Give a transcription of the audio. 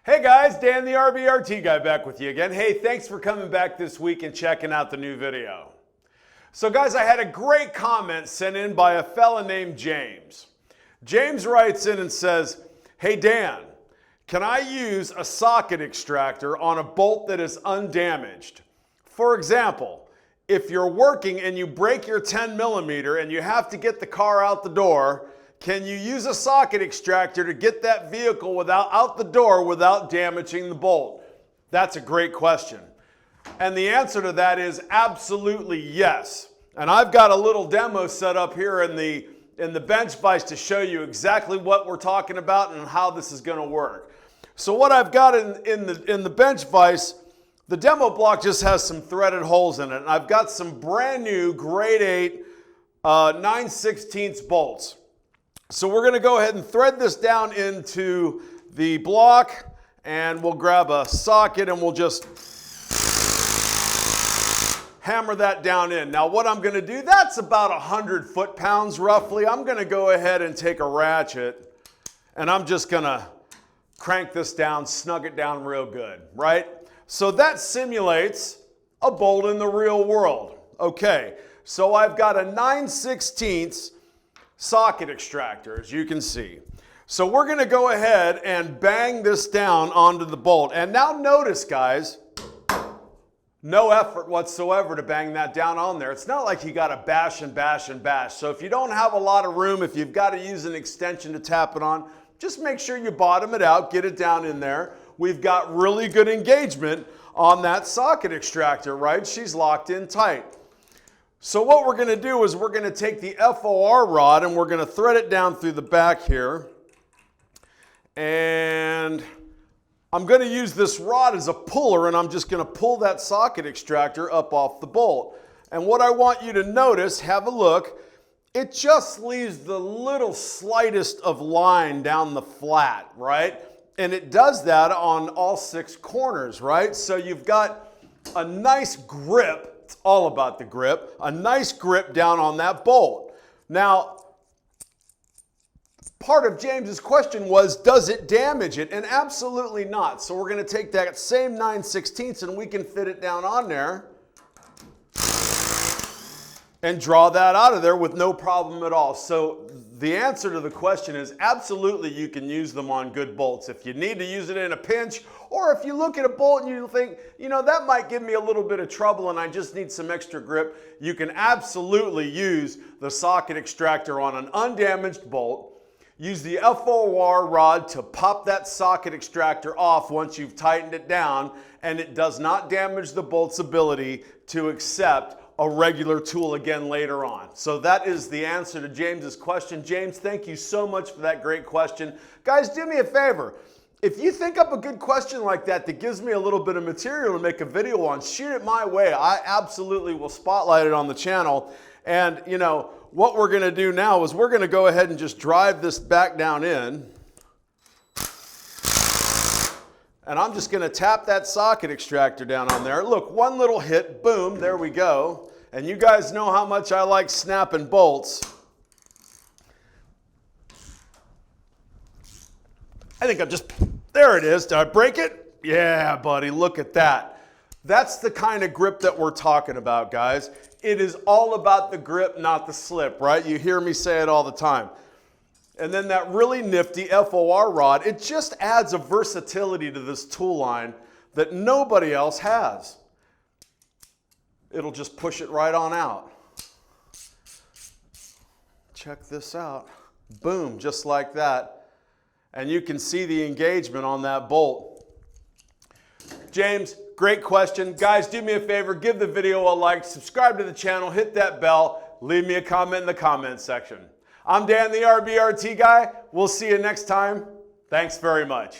Hey guys, Dan the RBRT Guy back with you again. Hey, thanks for coming back this week and checking out the new video. So guys, I had a great comment sent in by a fella named James. James writes in and says, hey Dan, can I use a socket extractor on a bolt that is undamaged? For example, if you're working and you break your 10mm and you have to get the car out the door, can you use a socket extractor to get that vehicle out the door without damaging the bolt? That's a great question. And the answer to that is absolutely yes. And I've got a little demo set up here in the bench vise to show you exactly what we're talking about and how this is going to work. So what I've got in the bench vise, the demo block just has some threaded holes in it. And I've got some brand new grade 8 9/16 bolts. So we're going to go ahead and thread this down into the block, and we'll grab a socket and we'll just hammer that down in. Now what I'm going to do, that's about 100 foot-pounds roughly. I'm going to go ahead and take a ratchet and I'm just going to crank this down, snug it down real good, right? So that simulates a bolt in the real world. Okay, so I've got a 9/16 socket extractor, as you can see. So we're going to go ahead and bang this down onto the bolt. And now notice, guys, no effort whatsoever to bang that down on there. It's not like you got to bash and bash and bash. So if you don't have a lot of room, if you've got to use an extension to tap it on, just make sure you bottom it out, get it down in there. We've got really good engagement on that socket extractor, right? She's locked in tight. So what we're going to do is we're going to take the FOR rod and we're going to thread it down through the back here. And I'm going to use this rod as a puller, and I'm just going to pull that socket extractor up off the bolt. And what I want you to notice, have a look, it just leaves the little slightest of line down the flat, right? And it does that on all 6 corners, right? So you've got a nice grip. It's all about the grip. A nice grip down on that bolt. Now, part of James's question was, does it damage it? And absolutely not. So we're going to take that same 9/16 and we can fit it down on there and draw that out of there with no problem at all. So the answer to the question is absolutely you can use them on good bolts. If you need to use it in a pinch, or if you look at a bolt and you think, you know, that might give me a little bit of trouble and I just need some extra grip, you can absolutely use the socket extractor on an undamaged bolt. Use the FOR rod to pop that socket extractor off once you've tightened it down, and it does not damage the bolt's ability to accept a regular tool again later on. So that is the answer to James's question. James, thank you so much for that great question. Guys, do me a favor. If you think up a good question like that that gives me a little bit of material to make a video on, shoot it my way. I absolutely will spotlight it on the channel. And you know, what we're going to do now is we're going to go ahead and just drive this back down in. And I'm just going to tap that socket extractor down on there. Look, one little hit, boom, there we go. And you guys know how much I like snapping bolts. I think there it is. Did I break it? Yeah, buddy, look at that. That's the kind of grip that we're talking about, guys. It is all about the grip, not the slip, right? You hear me say it all the time. And then that really nifty FOR rod, it just adds a versatility to this tool line that nobody else has. It'll just push it right on out. Check this out. Boom, just like that. And you can see the engagement on that bolt. James, great question. Guys, do me a favor, give the video a like, subscribe to the channel, hit that bell, leave me a comment in the comment section. I'm Dan the RBRT Guy. We'll see you next time. Thanks very much.